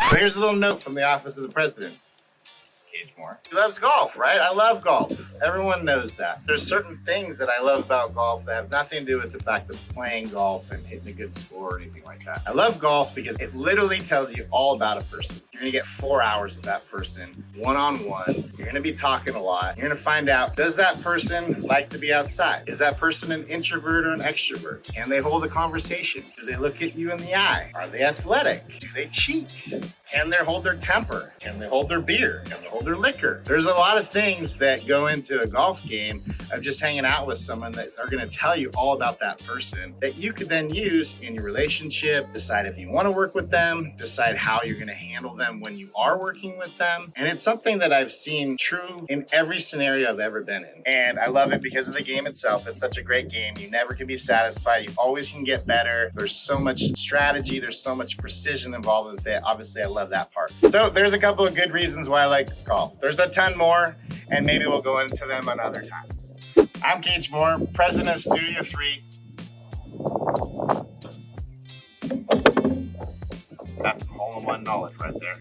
So here's a little note from the office of the president. Caige Moore. He loves golf, right? I love golf. Everyone knows that. There's certain things that I love about golf that have nothing to do with the fact of playing golf and hitting a good score or anything like that. I love golf because it literally tells you all about a person. You're gonna get 4 hours with that person, one-on-one. You're gonna be talking a lot. You're gonna find out, does that person like to be outside? Is that person an introvert or an extrovert? Can they hold a conversation? Do they look at you in the eye? Are they athletic? Do they cheat? Can they hold their temper? Can they hold their beer? Can they hold their liquor? There's a lot of things that go into a golf game of just hanging out with someone that are gonna tell you all about that person that you could then use in your relationship, decide if you wanna work with them, decide how you're gonna handle them when you are working with them. And it's something that I've seen true in every scenario I've ever been in. And I love it because of the game itself. It's such a great game. You never can be satisfied. You always can get better. There's so much strategy. There's so much precision involved with it. Obviously, I love that part. So there's a couple of good reasons why I like golf. There's a ton more, and maybe we'll go into them on other times. I'm Caige Moore, president of Studio 3. That's some hole-in-one knowledge right there.